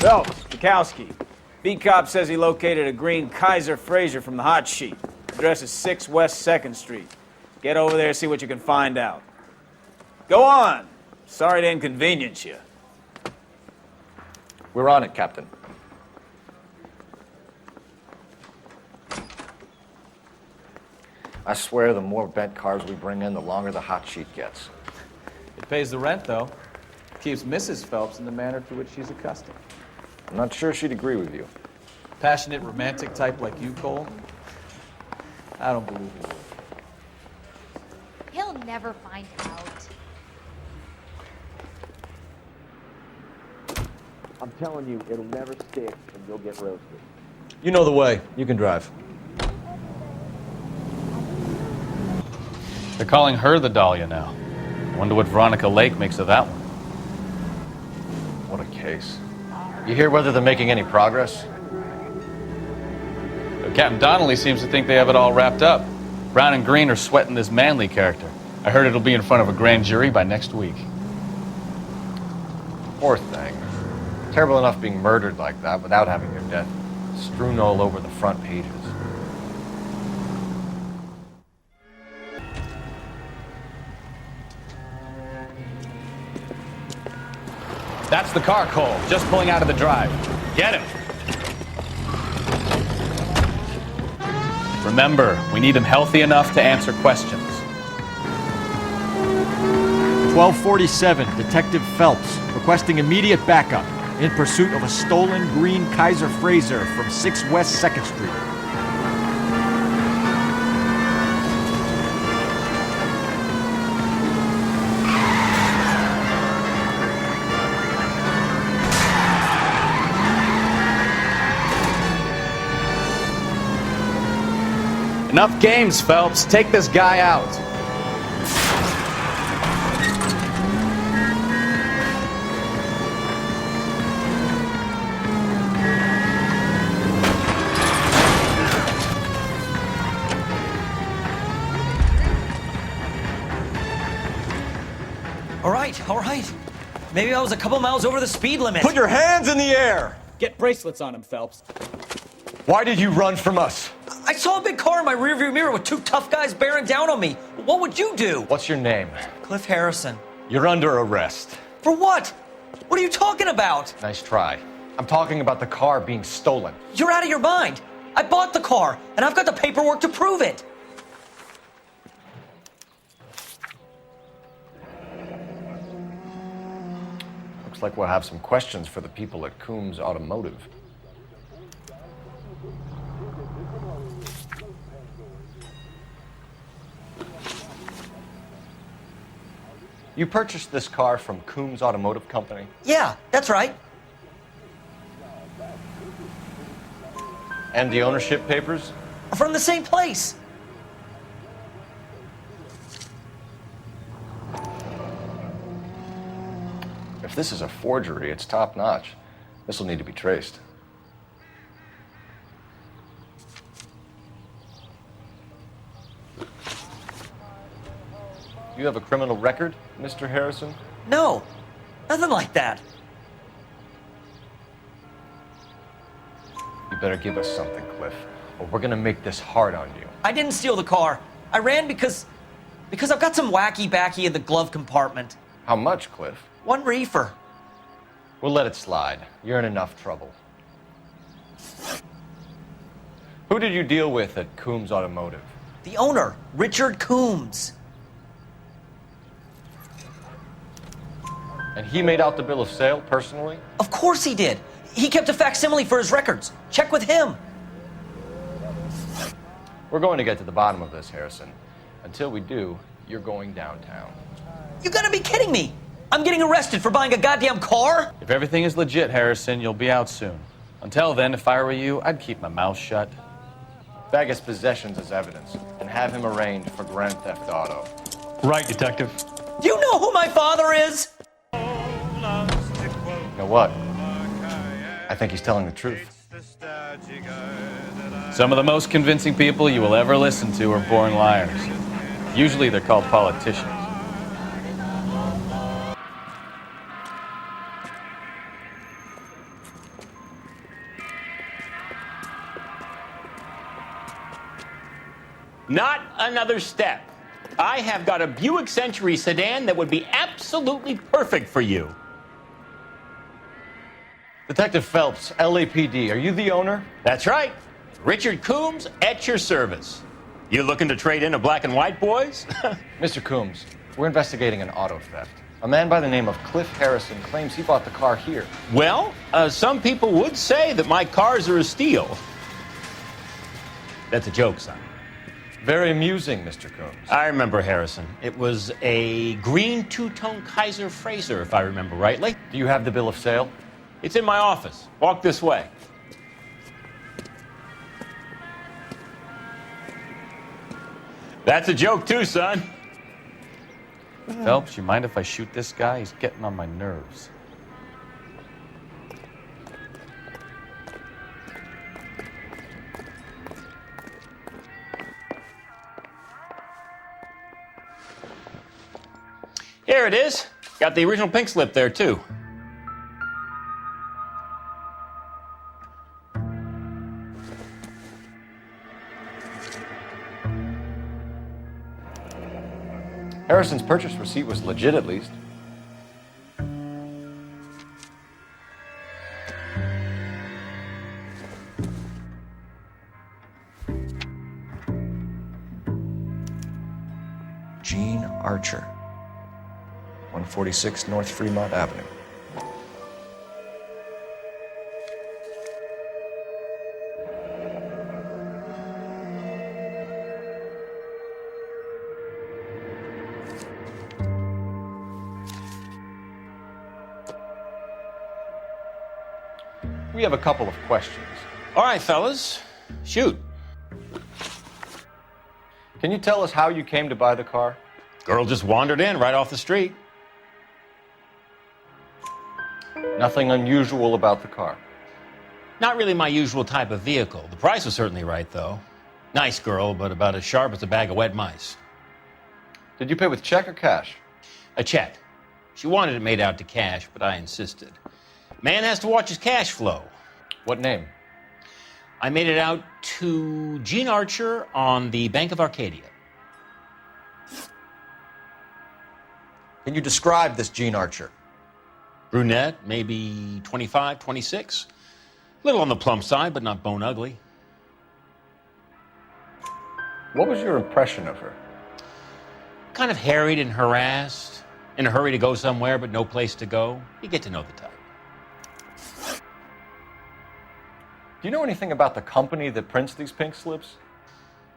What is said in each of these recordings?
Phelps, Bukowski. B-Cop says he located a green Kaiser Frazer from the hot sheet. Address is 6 West 2nd Street. Get over there, see what you can find out. Go on. Sorry to inconvenience you. We're on it, Captain. I swear the more bent cars we bring in, the longer the hot sheet gets. It pays the rent, though. Keeps Mrs. Phelps in the manner to which she's accustomed. I'm not sure she'd agree with you. Passionate, romantic type like you, Cole? I don't believe it. He'll never find out. I'm telling you, it'll never stick, and you'll get roasted. You know the way. You can drive. They're calling her the Dahlia now. Wonder what Veronica Lake makes of that one. What a case. You hear whether they're making any progress? Captain Donnelly seems to think they have it all wrapped up. Brown and Green are sweating this Manley character. I heard it'll be in front of a grand jury by next week. Poor thing. Terrible enough being murdered like that without having your death strewn all over the front pages. That's the car, Cole. Just pulling out of the drive. Get him. Remember, we need him healthy enough to answer questions. 1247, Detective Phelps, requesting immediate backup in pursuit of a stolen green Kaiser Frazer from 6 West 2nd Street. Enough games, Phelps. Take this guy out. All right. Maybe I was a couple miles over the speed limit. Put your hands in the air! Get bracelets on him, Phelps. Why did you run from us? I saw a big car in my rearview mirror with 2 tough guys bearing down on me. What would you do? What's your name? Cliff Harrison. You're under arrest. For what? What are you talking about? Nice try. I'm talking about the car being stolen. You're out of your mind. I bought the car, and I've got the paperwork to prove it. Looks like we'll have some questions for the people at Coombs Automotive. You purchased this car from Coombs Automotive Company? Yeah, that's right. And the ownership papers? From the same place. If this is a forgery, it's top-notch. This will need to be traced. You have a criminal record, Mr. Harrison? No, nothing like that. You better give us something, Cliff, or we're gonna make this hard on you. I didn't steal the car. I ran because I've got some wacky backy in the glove compartment. How much, Cliff? 1 reefer. We'll let it slide. You're in enough trouble. Who did you deal with at Coombs Automotive? The owner, Richard Coombs. And he made out the bill of sale personally? Of course he did. He kept a facsimile for his records. Check with him. We're going to get to the bottom of this, Harrison. Until we do, you're going downtown. You gotta be kidding me. I'm getting arrested for buying a goddamn car? If everything is legit, Harrison, you'll be out soon. Until then, if I were you, I'd keep my mouth shut. Bag his possessions as evidence and have him arraigned for grand theft auto. Right, Detective. Do you know who my father is? You know what? I think he's telling the truth. Some of the most convincing people you will ever listen to are born liars. Usually they're called politicians. Not another step. I have got a Buick Century sedan that would be absolutely perfect for you. Detective Phelps, LAPD, are you the owner? That's right. Richard Coombs at your service. You looking to trade in a black and white, boys? Mr. Coombs, we're investigating an auto theft. A man by the name of Cliff Harrison claims he bought the car here. Well, some people would say that my cars are a steal. That's a joke, son. Very amusing, Mr. Coombs. I remember Harrison. It was a green two-tone Kaiser Frazer, if I remember rightly. Do you have the bill of sale? It's in my office. Walk this way. That's a joke too, son. Phelps, you mind if I shoot this guy? He's getting on my nerves. Here it is. Got the original pink slip there, too. Harrison's purchase receipt was legit, at least. Gene Archer, 146 North Fremont Avenue. We have a couple of questions. All right, fellas. Shoot. Can you tell us how you came to buy the car? Girl just wandered in right off the street. Nothing unusual about the car. Not really my usual type of vehicle. The price was certainly right, though. Nice girl, but about as sharp as a bag of wet mice. Did you pay with check or cash? A check. She wanted it made out to cash, but I insisted. Man has to watch his cash flow. What name? I made it out to Gene Archer on the Bank of Arcadia. Can you describe this Gene Archer? Brunette, maybe 25, 26. A little on the plump side, but not bone ugly. What was your impression of her? Kind of harried and harassed. In a hurry to go somewhere, but no place to go. You get to know the type. Do you know anything about the company that prints these pink slips?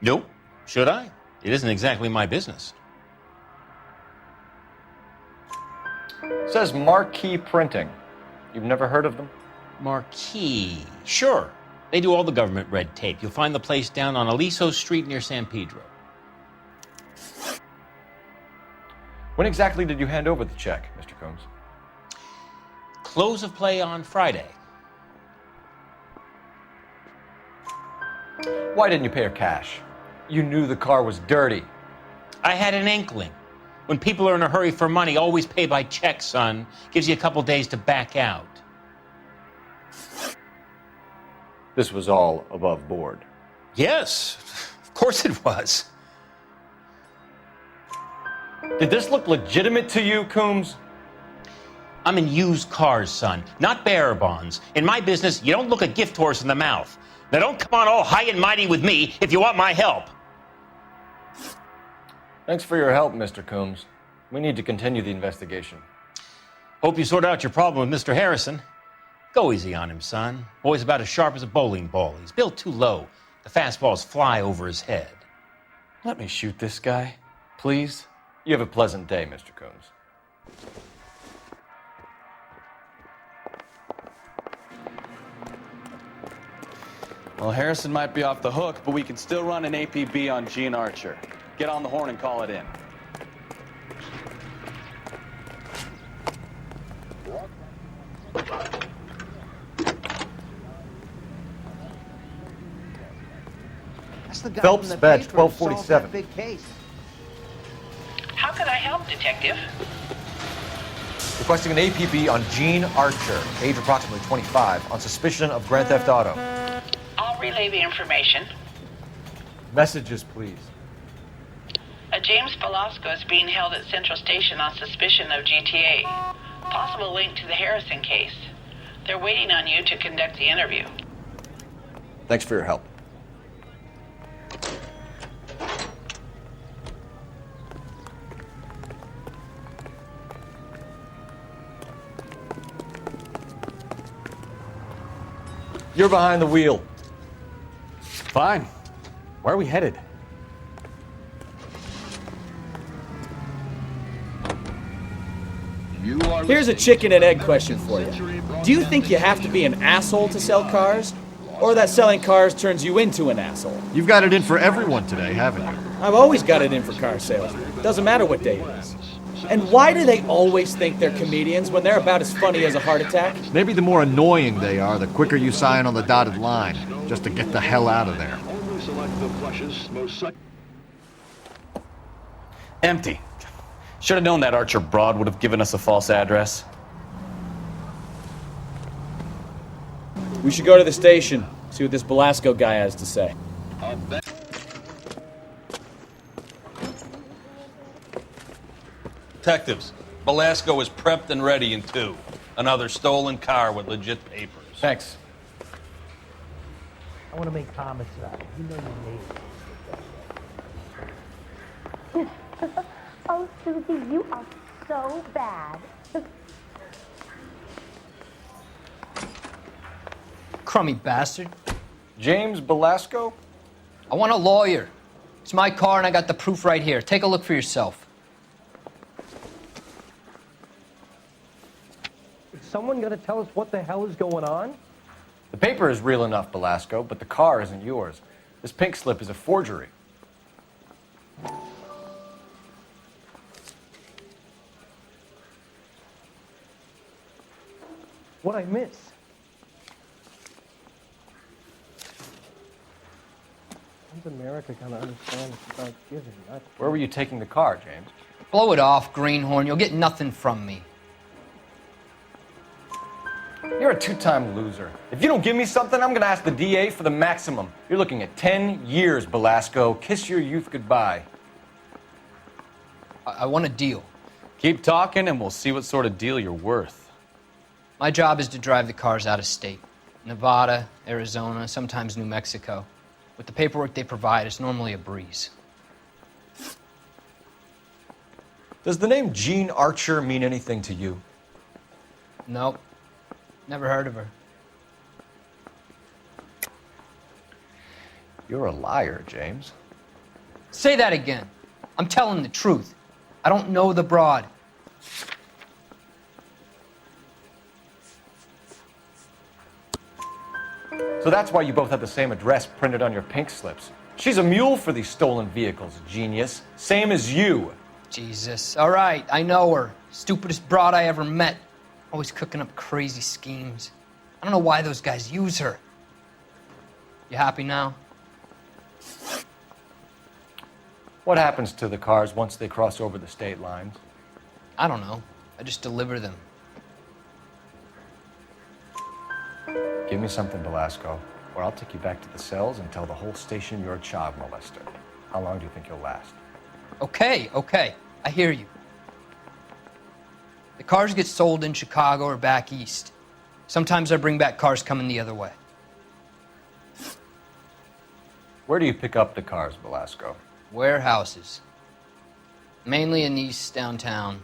Nope. Should I? It isn't exactly my business. It says Marquee Printing. You've never heard of them? Marquee. Sure. They do all the government red tape. You'll find the place down on Aliso Street near San Pedro. When exactly did you hand over the check, Mr. Combs? Close of play on Friday. Why didn't you pay her cash? You knew the car was dirty. I had an inkling. When people are in a hurry for money, always pay by check, son. Gives you a couple days to back out. This was all above board. Yes, of course it was. Did this look legitimate to you, Coombs? I'm in used cars, son, not bearer bonds. In my business, you don't look a gift horse in the mouth. Now don't come on all high and mighty with me if you want my help. Thanks for your help, Mr. Coombs. We need to continue the investigation. Hope you sort out your problem with Mr. Harrison. Go easy on him, son. Boy's about as sharp as a bowling ball. He's built too low. The fastballs fly over his head. Let me shoot this guy, please. You have a pleasant day, Mr. Coombs. Well, Harrison might be off the hook, but we can still run an APB on Gene Archer. Get on the horn and call it in. That's the guy Phelps, from the badge paper who solved 1247. that big case. How can I help, Detective? Requesting an APB on Gene Archer, age approximately 25, on suspicion of grand theft auto. I'll relay the information. Messages, please. A James Velasco is being held at Central Station on suspicion of GTA. Possible link to the Harrison case. They're waiting on you to conduct the interview. Thanks for your help. You're behind the wheel. Fine. Where are we headed? Here's a chicken and egg question for you. Do you think you have to be an asshole to sell cars? Or that selling cars turns you into an asshole? You've got it in for everyone today, haven't you? I've always got it in for car sales. Doesn't matter what day it is. And why do they always think they're comedians when they're about as funny as a heart attack? Maybe the more annoying they are, the quicker you sign on the dotted line, just to get the hell out of there. Empty. Should have known that Archer broad would have given us a false address. We should go to the station, see what this Velasco guy has to say. Detectives, Velasco is prepped and ready in 2. Another stolen car with legit papers. Thanks. I want to make comments about it. You know you made it. Oh, Susie, you are so bad. Crummy bastard. James Velasco? I want a lawyer. It's my car and I got the proof right here. Take a look for yourself. Is someone going to tell us what the hell is going on? The paper is real enough, Velasco, but the car isn't yours. This pink slip is a forgery. What'd I miss? When's America going to understand it's about giving? Where were you taking the car, James? Blow it off, greenhorn. You'll get nothing from me. You're a two-time loser. If you don't give me something, I'm gonna ask the DA for the maximum. You're looking at 10 years, Velasco. Kiss your youth goodbye. I want a deal. Keep talking and we'll see what sort of deal you're worth. My job is to drive the cars out of state. Nevada, Arizona, sometimes New Mexico. With the paperwork they provide, it's normally a breeze. Does the name Jean Archer mean anything to you? Nope. Never heard of her. You're a liar, James. Say that again. I'm telling the truth. I don't know the broad. So that's why you both have the same address printed on your pink slips. She's a mule for these stolen vehicles, genius. Same as you. Jesus. All right, I know her. Stupidest broad I ever met. Always cooking up crazy schemes. I don't know why those guys use her. You happy now? What happens to the cars once they cross over the state lines? I don't know. I just deliver them. Give me something, Velasco, or I'll take you back to the cells and tell the whole station you're a child molester. How long do you think you'll last? Okay. I hear you. The cars get sold in Chicago or back east. Sometimes I bring back cars coming the other way. Where do you pick up the cars, Velasco? Warehouses. Mainly in East downtown.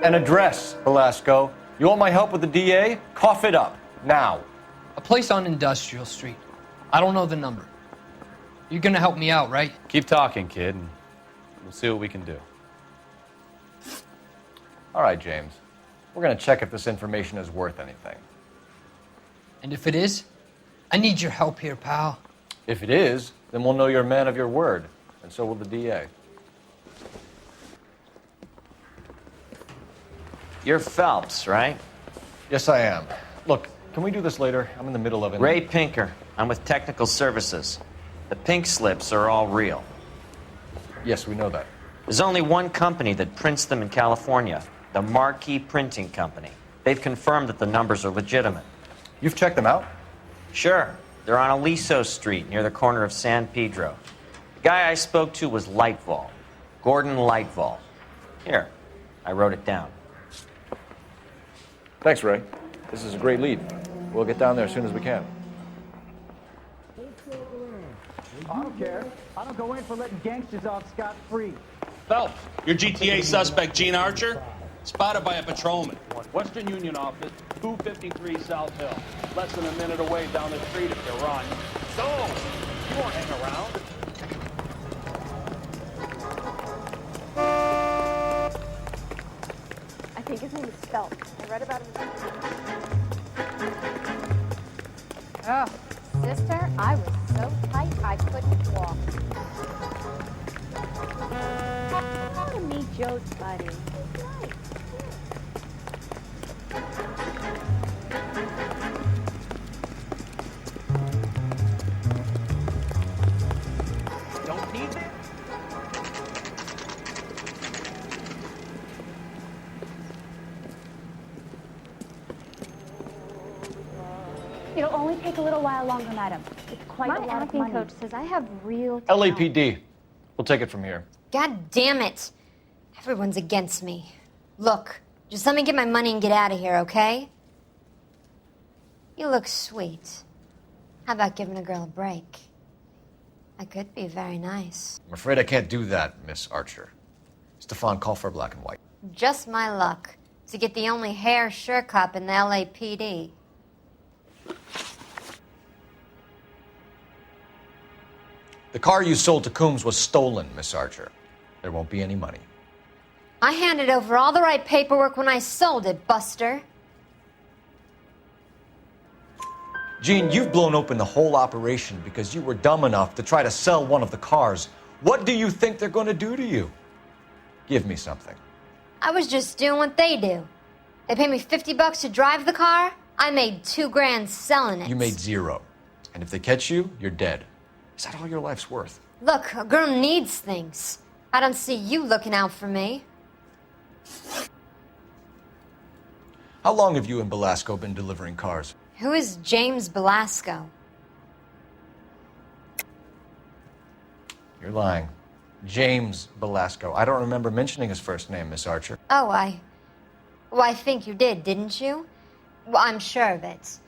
An address, Velasco. You want my help with the DA? Cough it up, now. A place on Industrial Street. I don't know the number. You're gonna help me out, right? Keep talking, kid, and we'll see what we can do. All right, James. We're gonna check if this information is worth anything. And if it is, I need your help here, pal. If it is, then we'll know you're a man of your word, and so will the DA. You're Phelps, right? Yes, I am. Look, can we do this later? I'm in the middle of it. Ray Pinker. I'm with Technical Services. The pink slips are all real. Yes, we know that. There's only one company that prints them in California, the Marquee Printing Company. They've confirmed that the numbers are legitimate. You've checked them out? Sure. They're on Aliso Street, near the corner of San Pedro. Guy I spoke to was Lightval. Gordon Lightval. Here, I wrote it down. Thanks, Ray. This is a great lead. We'll get down there as soon as we can. I don't care. I don't go in for letting gangsters off scot-free. Phelps, your GTA suspect, Gene Archer, spotted by a patrolman. Western Union office, 253 South Hill. Less than a minute away down the street if you run. So, you won't hang around. I think his name is Phelps. I read about him. Oh, sister, I was so tight I couldn't walk. I want to meet Joe's buddy. He's nice. Don't need it. It'll only take a little while longer, madam. It's quite a lot of money. My acting coach says I have real talent. LAPD. We'll take it from here. God damn it. Everyone's against me. Look, just let me get my money and get out of here, okay? You look sweet. How about giving a girl a break? I could be very nice. I'm afraid I can't do that, Miss Archer. Stefan, call for black and white. Just my luck to get the only hair sure cop in the LAPD. The car you sold to Coombs was stolen, Miss Archer. There won't be any money. I handed over all the right paperwork when I sold it, Buster. Gene, you've blown open the whole operation because you were dumb enough to try to sell one of the cars. What do you think they're going to do to you? Give me something. I was just doing what they do. They paid me $50 to drive the car. I made $2 grand selling it. You made $0. And if they catch you, you're dead. Is that all your life's worth? Look, a girl needs things. I don't see you looking out for me. How long have you and Belasco been delivering cars? Who is James Belasco? You're lying. James Belasco. I don't remember mentioning his first name, Miss Archer. Oh, I think you did, didn't you? Well, I'm sure of it.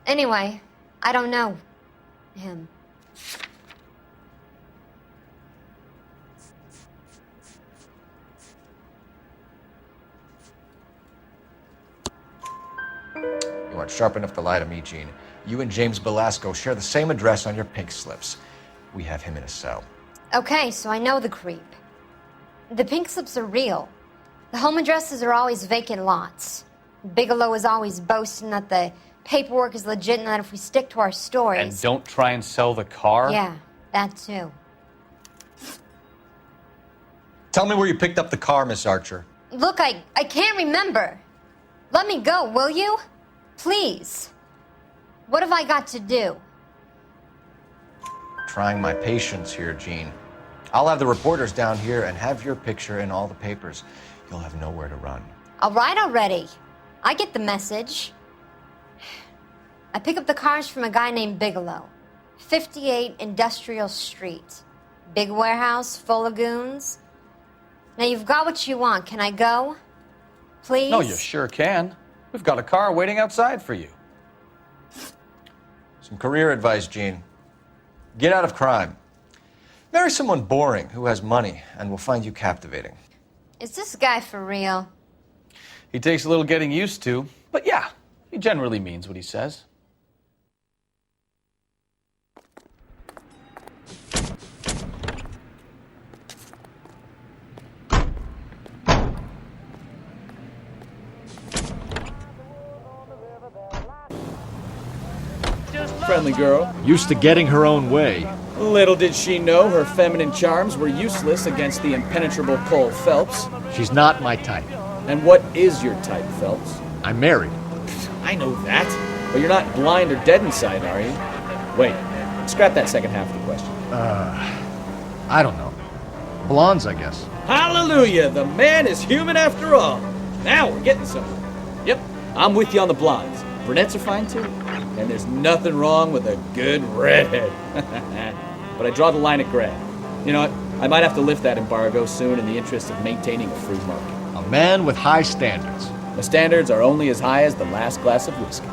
Anyway, I don't know him. You aren't sharp enough to lie to me, Gene. You and James Belasco share the same address on your pink slips. We have him in a cell. Okay, so I know the creep. The pink slips are real. The home addresses are always vacant lots. Bigelow is always boasting that the paperwork is legit and that if we stick to our stories... And don't try and sell the car? Yeah, that too. Tell me where you picked up the car, Miss Archer. Look, I can't remember. Let me go, will you? Please. What have I got to do? Trying my patience here, Gene. I'll have the reporters down here and have your picture in all the papers. You'll have nowhere to run. All right already. I get the message. I pick up the cars from a guy named Bigelow. 58 Industrial Street. Big warehouse, full of goons. Now you've got what you want. Can I go? Please? No, you sure can. We've got a car waiting outside for you. Some career advice, Gene. Get out of crime. Marry someone boring who has money and will find you captivating. Is this guy for real? He takes a little getting used to, but yeah, he generally means what he says. Friendly girl. Used to getting her own way. Little did she know her feminine charms were useless against the impenetrable Cole Phelps. She's not my type. And what is your type, Phelps? I'm married. I know that. But you're not blind or dead inside, are you? Wait, scrap that second half of the question. I don't know. Blondes, I guess. Hallelujah! The man is human after all. Now we're getting somewhere. Yep, I'm with you on the blondes. Brunettes are fine too. And there's nothing wrong with a good redhead. But I draw the line at gray. You know what? I might have to lift that embargo soon in the interest of maintaining a free market. A man with high standards. The standards are only as high as the last glass of whiskey.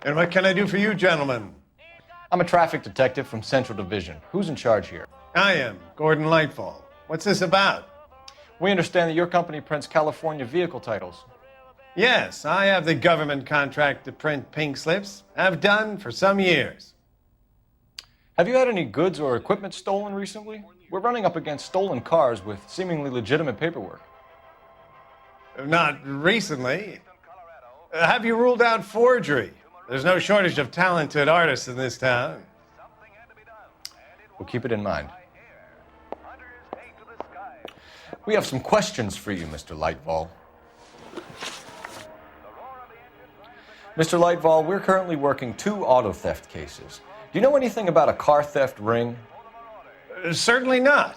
And what can I do for you, gentlemen? I'm a traffic detective from Central Division. Who's in charge here? I am, Gordon Lightfall. What's this about? We understand that your company prints California vehicle titles. Yes, I have the government contract to print pink slips. Have done for some years. Have you had any goods or equipment stolen recently? We're running up against stolen cars with seemingly legitimate paperwork. Not recently. Have you ruled out forgery? There's no shortage of talented artists in this town. We'll keep it in mind. We have some questions for you, Mr. Lightfall. Mr. Lightfall, we're currently working 2 auto theft cases. Do you know anything about a car theft ring? Certainly not.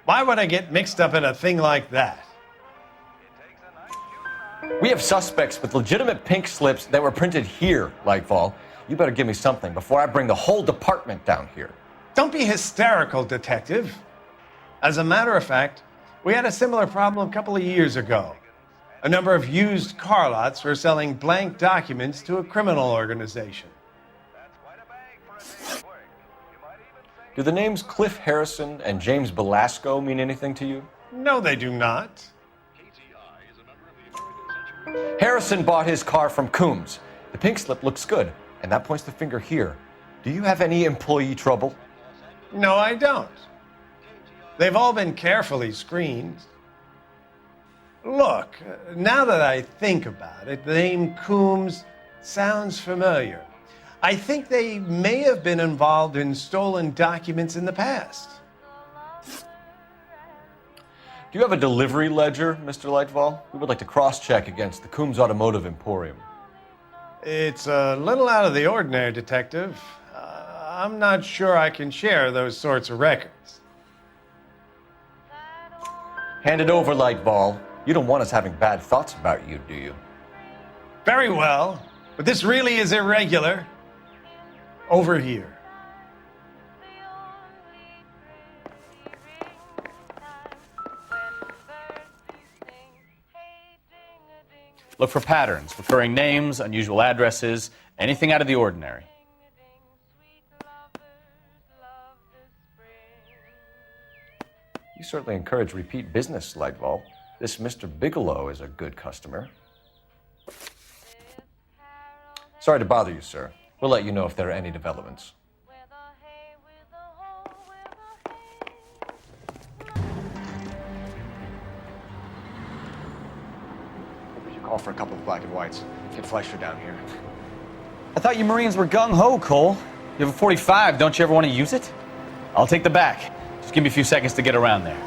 Why would I get mixed up in a thing like that? We have suspects with legitimate pink slips that were printed here, Lightfall. You better give me something before I bring the whole department down here. Don't be hysterical, Detective. As a matter of fact, we had a similar problem a couple of years ago. A number of used car lots were selling blank documents to a criminal organization. Do the names Cliff Harrison and James Belasco mean anything to you? No, they do not. Harrison bought his car from Coombs. The pink slip looks good, and that points the finger here. Do you have any employee trouble? No, I don't. They've all been carefully screened. Look, now that I think about it, the name Coombs sounds familiar. I think they may have been involved in stolen documents in the past. Do you have a delivery ledger, Mr. Lightfall? We would like to cross-check against the Coombs Automotive Emporium. It's a little out of the ordinary, Detective. I'm not sure I can share those sorts of records. Hand it over, Lightfall. You don't want us having bad thoughts about you, do you? Very well, but this really is irregular. Over here. Look for patterns, recurring names, unusual addresses, anything out of the ordinary. You certainly encourage repeat business, Lightfall. This Mr. Bigelow is a good customer. Sorry to bother you, sir. We'll let you know if there are any developments. We should call for a couple of black and whites. Get Fleischer down here. I thought you Marines were gung-ho, Cole. You have a .45. Don't you ever want to use it? I'll take the back. Just give me a few seconds to get around there.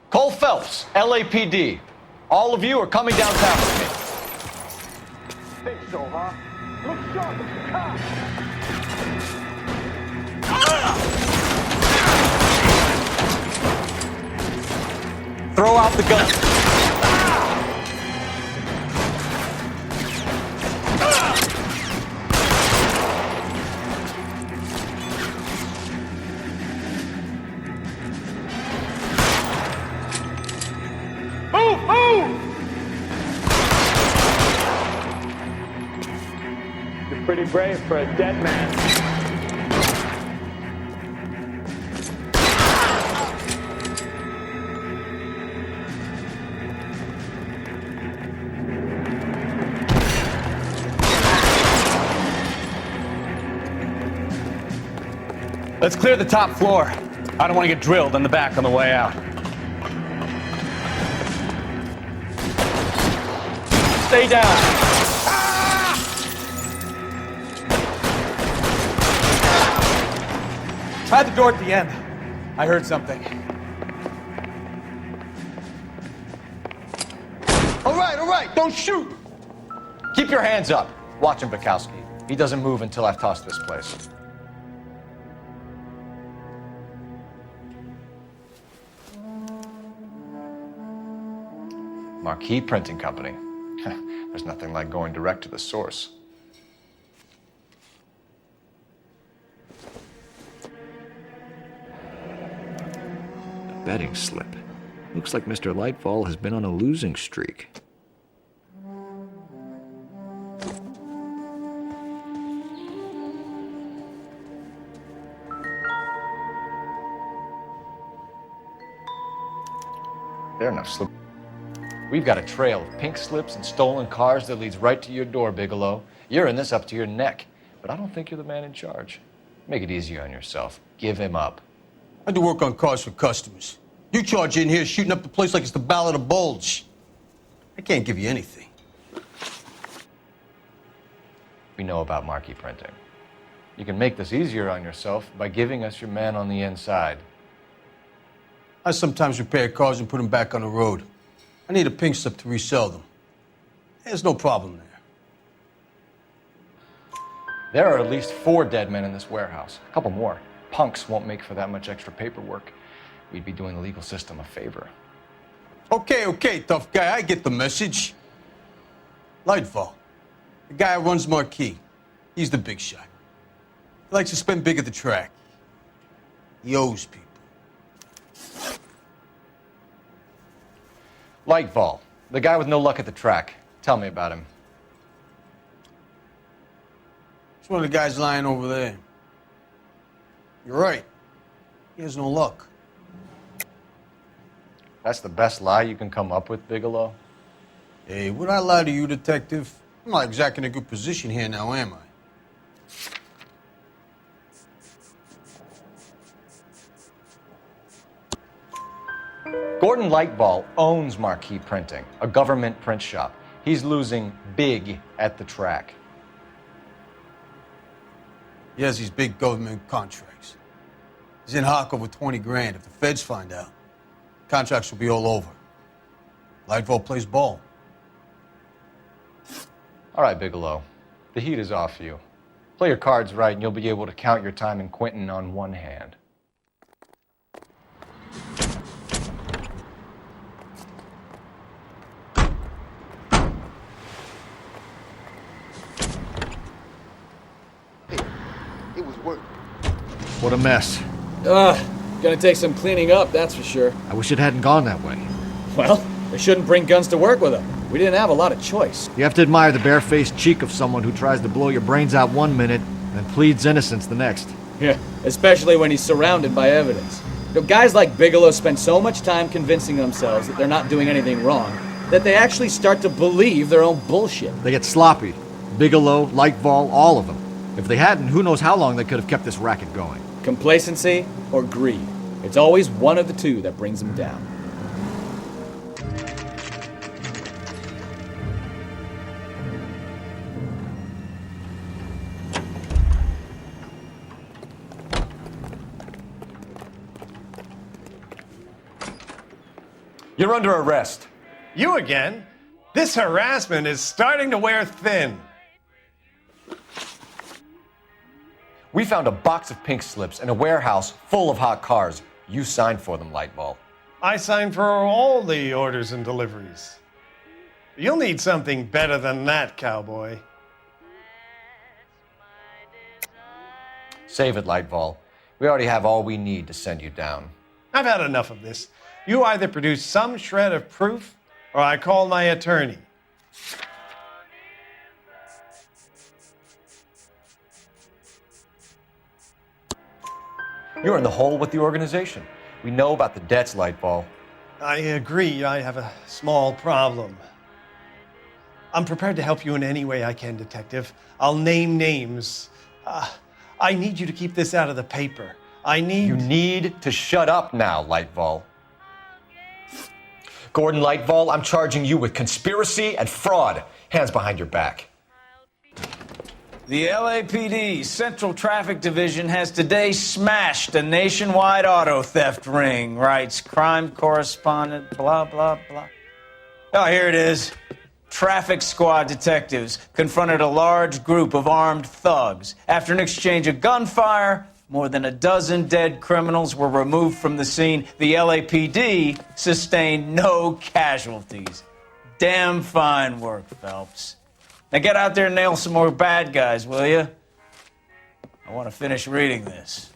Cole Phelps, LAPD. All of you are coming downtown with me. Think so, huh? Look sharp, it's a cop! Throw out the gun. Move! Move! You're pretty brave for a dead man. Let's clear the top floor. I don't want to get drilled in the back on the way out. Stay down. Try the door at the end. I heard something. All right, don't shoot! Keep your hands up. Watch him, Bukowski. He doesn't move until I've tossed this place. Marquee Printing Company. There's nothing like going direct to the source. A betting slip. Looks like Mr. Lightfall has been on a losing streak. There enough slip. We've got a trail of pink slips and stolen cars that leads right to your door, Bigelow. You're in this up to your neck, but I don't think you're the man in charge. Make it easier on yourself. Give him up. I do work on cars for customers. You charge in here shooting up the place like it's the Ballad of Bulge. I can't give you anything. We know about marquee printing. You can make this easier on yourself by giving us your man on the inside. I sometimes repair cars and put them back on the road. I need a pink slip to resell them. There's no problem there. There are at least 4 dead men in this warehouse. A couple more. Punks won't make for that much extra paperwork. We'd be doing the legal system a favor. Okay, tough guy. I get the message. Lightfall, the guy who runs Marquee. He's the big shot. He likes to spend big at the track. He owes people. Lightfall, the guy with no luck at the track. Tell me about him. It's one of the guys lying over there. You're right. He has no luck. That's the best lie you can come up with, Bigelow? Hey, would I lie to you, detective? I'm not exactly in a good position here now, am I? Gordon Lightfall owns Marquee Printing, a government print shop. He's losing big at the track. He has these big government contracts. He's in hock over 20 grand. If the feds find out, contracts will be all over. Lightfall plays ball. All right, Bigelow. The heat is off you. Play your cards right and you'll be able to count your time in Quentin on one hand. It was work. What a mess. Gonna take some cleaning up, that's for sure. I wish it hadn't gone that way. Well, they shouldn't bring guns to work with them. We didn't have a lot of choice. You have to admire the barefaced cheek of someone who tries to blow your brains out one minute and pleads innocence the next. Yeah, especially when he's surrounded by evidence. You know, guys like Bigelow spend so much time convincing themselves that they're not doing anything wrong that they actually start to believe their own bullshit. They get sloppy. Bigelow, Lightfall, all of them. If they hadn't, who knows how long they could have kept this racket going. Complacency or greed. It's always one of the two that brings them down. You're under arrest. You again? This harassment is starting to wear thin. We found a box of pink slips in a warehouse full of hot cars. You signed for them, Lightball. I signed for all the orders and deliveries. You'll need something better than that, cowboy. Save it, Lightball. We already have all we need to send you down. I've had enough of this. You either produce some shred of proof, or I call my attorney. You're in the hole with the organization. We know about the debts, Lightball. I agree. I have a small problem. I'm prepared to help you in any way I can, Detective. I'll name names. I need you to keep this out of the paper. You need to shut up now, Lightball. Gordon Lightval, I'm charging you with conspiracy and fraud. Hands behind your back. The LAPD Central Traffic Division has today smashed a nationwide auto theft ring, writes crime correspondent, blah, blah, blah. Oh, here it is. Traffic squad detectives confronted a large group of armed thugs. After an exchange of gunfire, more than a dozen dead criminals were removed from the scene. The LAPD sustained no casualties. Damn fine work, Phelps. Now get out there and nail some more bad guys, will you? I want to finish reading this.